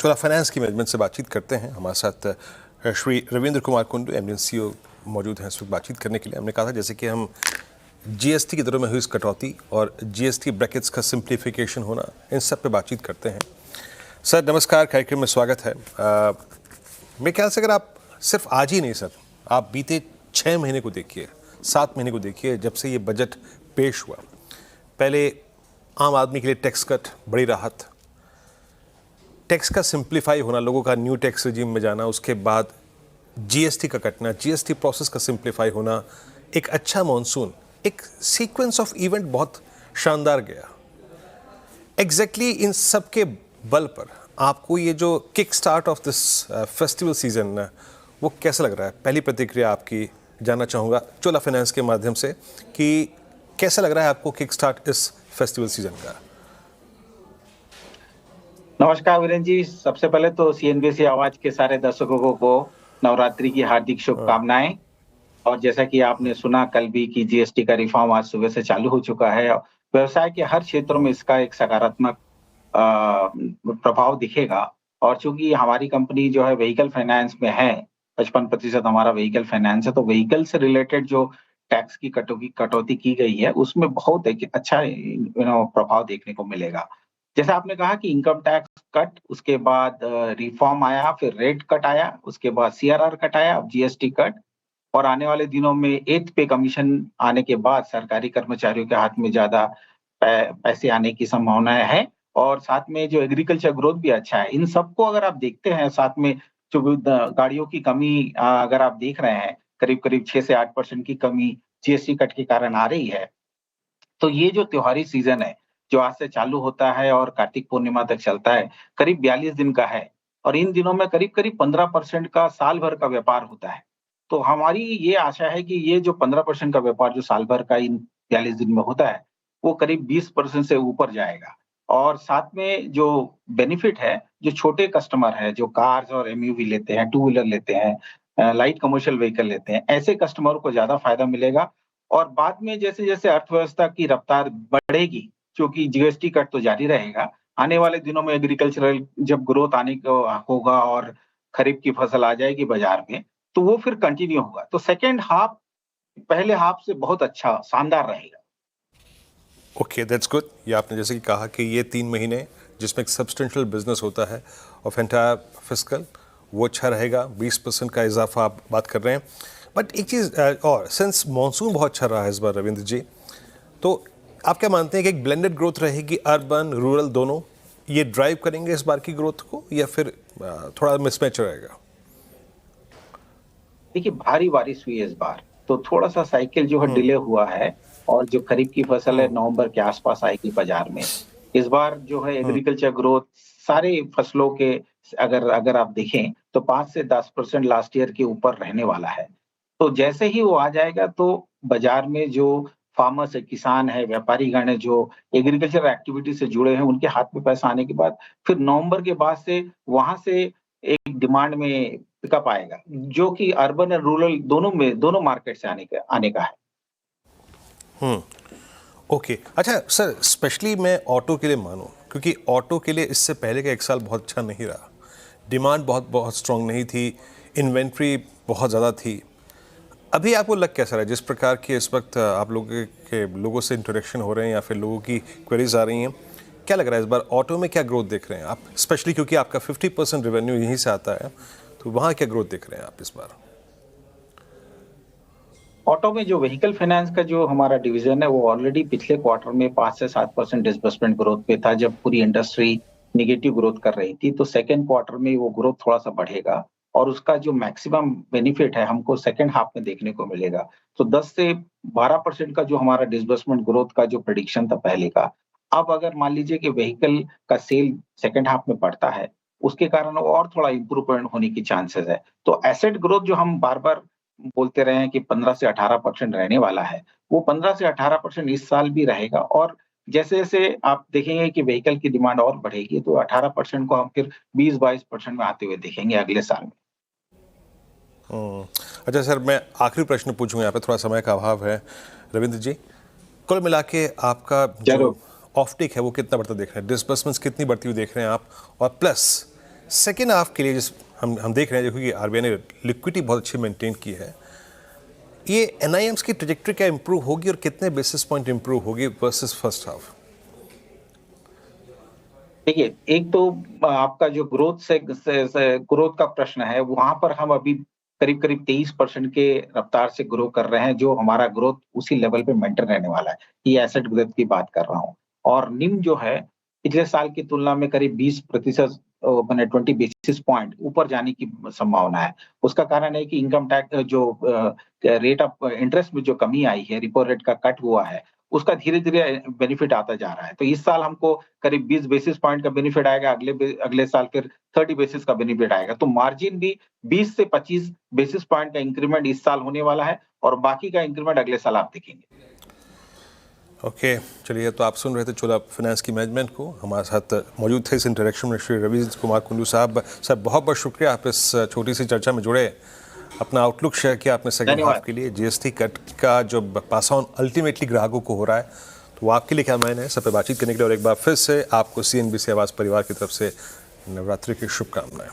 चोला finance की management से बातचीत करते हैं। हमारे साथ श्री रविंद्र कुमार कुंडू एमडी CEO मौजूद हैं इस वक्त बातचीत करने के लिए। हमने कहा था जैसे कि हम जीएसटी की दरों में हुई इस कटौती और जीएसटी ब्रैकेट्स का सिंप्लीफिकेशन होना, इन सब पे बातचीत करते हैं। सर नमस्कार, कार्यक्रम में स्वागत है। मेरे ख्याल से अगर आप सिर्फ आज ही नहीं सर, आप बीते 6 महीने को देखिए, 7 महीने को देखिए, जब से ये बजट पेश हुआ। पहले आम आदमी के लिए टैक्स कट, बड़ी राहत, टैक्स का सिंप्लीफाई होना, लोगों का न्यू टैक्स रिजीम में जाना, उसके बाद जीएसटी का कटना, जीएसटी प्रोसेस का सिंप्लीफाई होना, एक अच्छा मॉनसून, एक सीक्वेंस ऑफ इवेंट बहुत शानदार गया। एग्जैक्टली इन सब के बल पर आपको ये जो kick start of this festival season, वो कैसा लग रहा है? पहली प्रतिक्रिया आपकी जानना चाहूँगा चोला फाइनेंस के माध्यम से कि कैसा लग रहा है आपको किक स्टार्ट इस फेस्टिवल सीजन का? नमस्कार वीरेंद्र जी, सबसे पहले तो CNBC आवाज के सारे दर्शकों को नवरात्रि की हार्दिक शुभकामनाएं। और जैसा कि आपने सुना कल भी कि जीएसटी का रिफॉर्म आज सुबह से चालू हो चुका है। व्यवसाय के हर क्षेत्रों में इसका एक सकारात्मक प्रभाव दिखेगा। और चूंकि हमारी कंपनी जो है व्हीकल फाइनेंस में है, 55% हमारा व्हीकल फाइनेंस है, तो व्हीकल से रिलेटेड जो टैक्स की कटौती की गई है उसमें बहुत एक अच्छा प्रभाव देखने को मिलेगा। जैसा आपने कहा कि इनकम टैक्स कट, उसके बाद रिफॉर्म आया, फिर रेट कट आया, उसके बाद CRR कट आया, अब जीएसटी कट, और आने वाले दिनों में 8th पे कमीशन आने के बाद सरकारी कर्मचारियों के हाथ में ज्यादा पैसे आने की संभावनाएं है। और साथ में जो एग्रीकल्चर ग्रोथ भी अच्छा है। इन सबको अगर आप देखते हैं, साथ में जो गाड़ियों की कमी अगर आप देख रहे हैं, करीब करीब 6 से 8% की कमी जीएसटी कट के कारण आ रही है। तो ये जो त्योहारी सीजन है, जो आज से चालू होता है और कार्तिक पूर्णिमा तक चलता है, करीब 42 दिन का है। और इन दिनों में करीब करीब 15% का साल भर का व्यापार होता है। तो हमारी ये आशा है कि ये जो 15% का व्यापार जो साल भर का इन 42 दिन में होता है, वो करीब 20% से ऊपर जाएगा। और साथ में जो बेनिफिट है, जो छोटे कस्टमर है, जो कार्स और एमयूवी लेते हैं, टू व्हीलर लेते हैं, लाइट कमर्शियल व्हीकल लेते हैं, ऐसे कस्टमरों को ज्यादा फायदा मिलेगा। और बाद में जैसे-जैसे अर्थव्यवस्था की रफ्तार बढ़ेगी, क्योंकि जीएसटी कट तो जारी रहेगा, आने वाले दिनों में एग्रीकल्चरल जब ग्रोथ आने को होगा और खरीफ की फसल आ जाएगी बाजार में, तो वो फिर कंटिन्यू होगा। तो सेकंड हाफ पहले हाफ से बहुत अच्छा, शानदार रहेगा। Okay, that's good. ये आपने जैसे कि कहा कि ये 3 महीने जिसमें एक सब्सटेंशियल बिजनेस होता है और एंटायर फिस्कल वो अच्छा रहेगा। 20% का इजाफा आप बात कर रहे हैं। बट एक चीज़ और, सिंस मॉनसून बहुत अच्छा रहा है इस बार रविंद्र जी, तो आप क्या मानते हैं कि एक ब्लेंडेड ग्रोथ रहेगी, अर्बन रूरल दोनों ये ड्राइव करेंगे इस बार की ग्रोथ को, या फिर थोड़ा मिसमैच रहेगा? देखिए, भारी बारिश हुई है इस बार, तो थोड़ा सा साइकिल जो है डिले हुआ है। और जो खरीफ की फसल है नवंबर के आसपास आएगी बाजार में। इस बार जो है एग्रीकल्चर ग्रोथ सारे फसलों के अगर अगर आप देखें तो 5 से 10% लास्ट ईयर के ऊपर रहने वाला है। तो जैसे ही वो आ जाएगा तो बाजार में जो फार्मर्स है, किसान है, व्यापारीगण है, जो एग्रीकल्चर एक्टिविटी से जुड़े हैं, उनके हाथ में पैसा आने के बाद फिर नवंबर के बाद से वहां से एक डिमांड में पिकअप आएगा, जो कि अर्बन और रूरल दोनों मार्केट से आने का है। ओके, अच्छा सर, स्पेशली मैं ऑटो के लिए मानूं, क्योंकि ऑटो के लिए इससे पहले का एक साल बहुत अच्छा नहीं रहा। डिमांड बहुत स्ट्रांग नहीं थी, इन्वेंट्री बहुत ज़्यादा थी। अभी आपको लग कैसा रहा है, जिस प्रकार की इस वक्त आप लोगों से इंटरेक्शन हो रहे हैं या फिर लोगों की क्वेरीज आ रही हैं, क्या लग रहा है इस बार ऑटो में क्या ग्रोथ देख रहे हैं आप? स्पेशली क्योंकि आपका 50% रेवेन्यू यहीं से आता है, तो वहाँ क्या ग्रोथ देख रहे हैं आप इस बार? ऑटो में जो व्हीकल फाइनेंस का जो हमारा डिवीजन है, वो ऑलरेडी पिछले क्वार्टर में 5 से 7% डिसबर्समेंट ग्रोथ पे था, जब पूरी इंडस्ट्री नेगेटिव ग्रोथ कर रही थी। तो सेकंड क्वार्टर में वो ग्रोथ थोड़ा सा बढ़ेगा और उसका जो मैक्सिमम बेनिफिट है हमको सेकंड हाफ में देखने को मिलेगा। तो 10 से 12% का जो हमारा डिसबर्समेंट ग्रोथ का जो प्रेडिक्शन था पहले का, अब अगर मान लीजिए कि व्हीकल का सेल सेकंड हाफ में बढ़ता है, उसके कारण और थोड़ा इम्प्रूवमेंट होने की चांसेस है। तो एसेट ग्रोथ जो हम बार-बार बोलते रहे हैं कि 15 से 18% रहने वाला है, वो 15 से 18% इस साल भी रहेगा। और जैसे-जैसे आप देखेंगे कि व्हीकल की डिमांड और बढ़ेगी, तो 18% को हम फिर 20-22% में आते हुए देखेंगे अगले साल में। अच्छा सर, मैं आखिरी प्रश्न पूछूंगा, यहाँ पे थोड़ा समय का अभाव है रविंद्र जी। कुल मिला के आपका जो ऑफ टेक है वो कितना बढ़ता देख रहे हैं? डिसबर्समेंट्स कितनी बढ़ती हुई देख रहे हैं आप? और प्लस सेकेंड हाफ के लिए जिस हम देख रहे हैं, देखो कि आरबीआई ने लिक्विडिटी बहुत अच्छी मेंटेन की है, ये एनआईएम्स की ट्रेजेक्टरी क्या इंप्रूव होगी और कितने बेसिस पॉइंट इंप्रूव होगी वर्सेस फर्स्ट हाफ? देखिए, एक तो आपका जो ग्रोथ का प्रश्न है, वहां पर हम अभी करीब करीब 23% के रफ्तार से ग्रो कर रहे हैं, जो हमारा ग्रोथ उसी लेवल पे मेंटेन रहने वाला है। ये एसेट ग्रोथ की बात कर रहा हूँ। और निम जो है, पिछले साल की तुलना में करीब 20% माने 20 बेसिस पॉइंट ऊपर जाने की संभावना है। उसका कारण है कि इनकम टैक्स जो रेट ऑफ इंटरेस्ट में जो कमी आई है, रेपो रेट का कट हुआ है, उसका धीरे-धीरे बेनिफिट आता जा रहा है। तो इस साल हमको करीब 20 बेसिस पॉइंट का बेनिफिट आएगा, अगले साल फिर 30 बेसिस का बेनिफिट आएगा। तो मार्जिन भी 20 से 25 बेसिस पॉइंट का इंक्रीमेंट इस साल होने वाला है और बाकी का इंक्रीमेंट अगले साल आप देखेंगे। ओके, चलिए, तो आप सुन रहे थे चोला फाइनेंस की मैनेजमेंट को। हमारे साथ मौजूद थे इस इंटरेक्शन में श्री रविंद्र कुमार कुंडू साहब। सर, बहुत बहुत शुक्रिया, आप इस छोटी सी चर्चा में जुड़े, अपना आउटलुक शेयर किया आपने सेकंड हाफ के लिए। जीएसटी कट का जो पास ऑन अल्टीमेटली ग्राहकों को हो रहा है, तो वो आपके लिए क्या मायने है, सब पे बातचीत करने के लिए और एक बार फिर से आपको CNBC आवाज़ परिवार की तरफ से नवरात्रि की शुभकामनाएं।